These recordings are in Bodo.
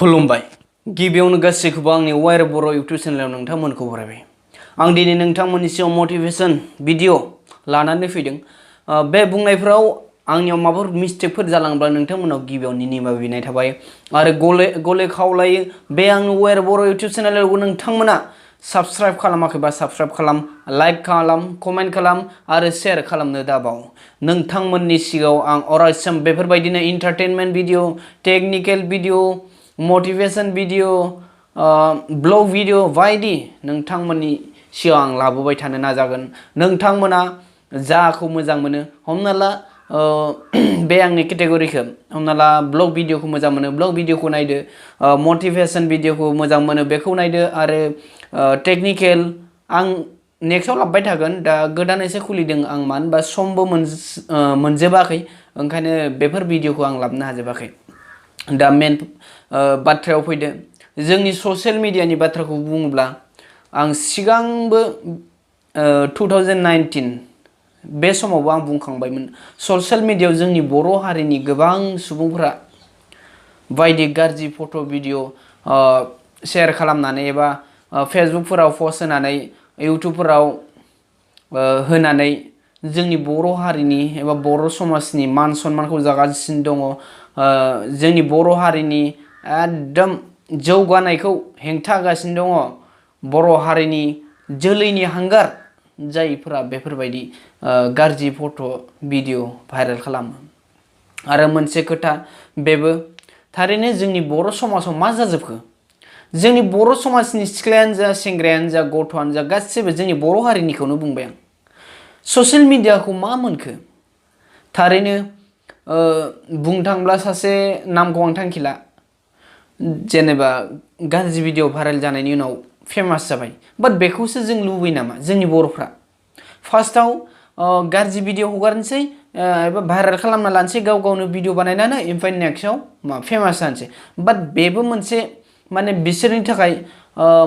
खुलुमबाय गिबियावनो गासैखौबो आंनि वायर बर' इउट्युब चेनेलाव नोंथांमोनखौ बरायबाय। आं दिनै नोंथांमोननि सिगाङाव मोटिभेशन भिडिअ लानानै फैदों। बे बुंनायफोराव आंनियाव माबाफोर मिस्टेकफोर जालांब्ला नोंथांमोनाव गिबियाव निमाहा बिनाय थाबाय आरो गले खावलायो बे आंनि वायर बर' इउट्युब चेनेलाव नोंथांमोना साबस्क्राइब खालामाखैबा साबस्क्राइब खालाम, लाइक खालाम, कमेन्ट खालाम आरो शेयार खालामनो दाबाव। नोंथांमोननि सिगाङाव आं अरायसम बेफोरबायदिनो entertainment video, technical video, motivation video, blog video बायदि नोंथांमोननि सिगाङाव आं लाबोबाय थानो नाजागोन। नोंथांमोना जाखौ मोजां मोनो, हमना ला बे आंनि केटेगरिखौ हमना ला ब्लग भिडिअखौ मोजां मोनो ब्लग भिडिअखौ नायदो, मोटिभेशन भिडिअखौ मोजां मोनो बेखौ नायदो आरो टेकनिकेल आं नेक्स्टआव लाबोबाय थागोन। दा गोदान एसे खुलिदों आं, मानो होनबा समबो मोनजोबाखै, ओंखायनो बेफोर भिडिअखौ आं लाबोनो हाजोबाखै। दा मेन बाथ्रायाव फैदो, जोंनि ससियेल मिडियानि बाथ्राखौ बुङोब्ला आं सिगांबो 2019 बे समावबो आं बुंखांबायमोन, ससियेल मिडियायाव जोंनि बर' हारिनि गोबां सुबुंफोरा बायदि गाज्रि फट' भिडिअ शेयार खालामनानै एबा फेसबुकफोराव पस्ट होनानै इउटुबफोराव होनानै जोंनि बर' हारिनि एबा बर' समाजनि मान सन्मानखौ जागासिनो दङ। जोंनि बर' हारिनि एकदम जौगानायखौ हेंथा होगासिनो दङ। बर' हारिनि जोलैनि हांगार जायफोरा बेफोरबायदि गाज्रि फट' भिडिअ भाइरेल खालामो। आरो मोनसे खोथा बेबो थारैनो जोंनि बर' समाजाव मा जाजोबखो, जोंनि बर' समाजनि सिख्लायानो जा सेंग्रायानो जा गथ'आनो जा गासैबो जोंनि बर' हारिनिखौनो बुंबाय आं, ससियेल मिडियाखौ मा मोनखो। थारैनो बुंनो थाङोब्ला सासे नामखौ आं थांखिला, जेनेबा गाज्रि भिडिअ भाइरेल जानायनि उनाव फेमास जाबाय, बाट बेखौसो जों लुबैयो नामा जोंनि बर'फ्रा? फार्स्टआव गाज्रि भिडिअ हगारनोसै एबा भाइरेल खालामना लानोसै गाव गावनो भिडिअ बानायनानै, ओमफ्राय नेक्स्टआव फेमास जानोसै। बाट बेबो मोनसे माने बिसोरनि थाखाय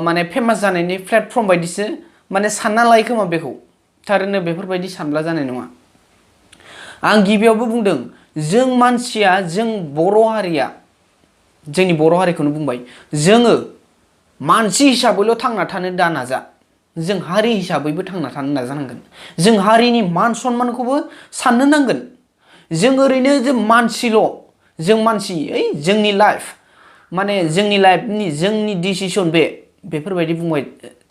माने फेमास जानायनि प्लेटफर्म बायदिसो माने सानना लायो खोमा बेखौ। थारैनो बेफोरबायदि सानब्ला जानाय नङा। आं गिबियावबो बुंदों, जों मानसिया, जों बर' हारिया, जोंनि बर' हारिखौनो बुंबाय, जोङो मानसि हिसाबैल' थांना थानो दा नाजा, जों हारि हिसाबैबो थांना थानो नाजानांगोन। जों हारिनि मान सन्मानखौबो साननो नांगोन। जों ओरैनो जों मानसिल', जों मानसि, जोंनि लाइफ माने जोंनि लाइफनि जोंनि डिसिसन बेफोरबायदि बुंबाय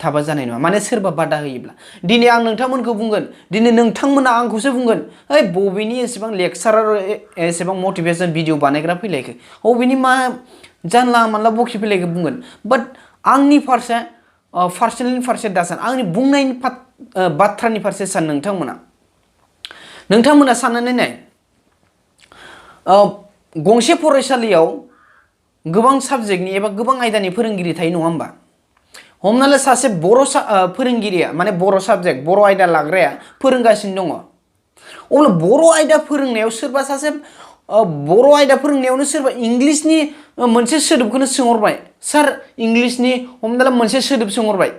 थाबा जानाय नङा। माने सोरबा बादा होयोब्ला दिनै आं नोंथांमोनखौ बुंगोन, दिनै नोंथांमोना आंखौसो बुंगोन, बबेनि एसेबां लेक्सारार एसेबां मटिभेशन भिडिअ बानायग्रा फैलायखो, बबेनि मा जानला मानला बखि फैलायखो बुंगोन। बाट आंनि फारसे पार्सनेलनि फारसे दासान, आंनि बुंनायनि बाथ्रानि फारसे सान। नोंथांमोना साननानै नाय, गंसे फरायसालियाव गोबां साबजेक्टनि एबा गोबां आयदानि फोरोंगिरि थायो नङा होमबा? हमना ला सासे बर' फोरोंगिरिया माने बर' साबजेक्ट बर' आयदा लाग्राया फोरोंगासिनो दङ, अब्ला बर' आयदा फोरोंनायाव सोरबा सासे बर' आयदा फोरोंनायावनो सोरबा इंलिसनि मोनसे सोदोबखौनो सोंहरबाय, सार इंलिसनि हमना ला मोनसे सोदोब सोंहरबाय,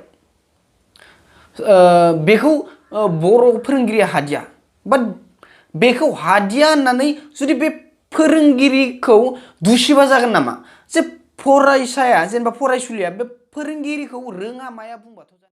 बेखौ बर' फोरोंगिरिया हादिया, बाट बेखौ हादिया होननानै जुदि बे फोरोंगिरिखौ दुसिबा जागोन नामा? जे फरायसाया जेनेबा फरायसुलिया बे फोरोंगिरिखौ रोङा माया बुंबाथ'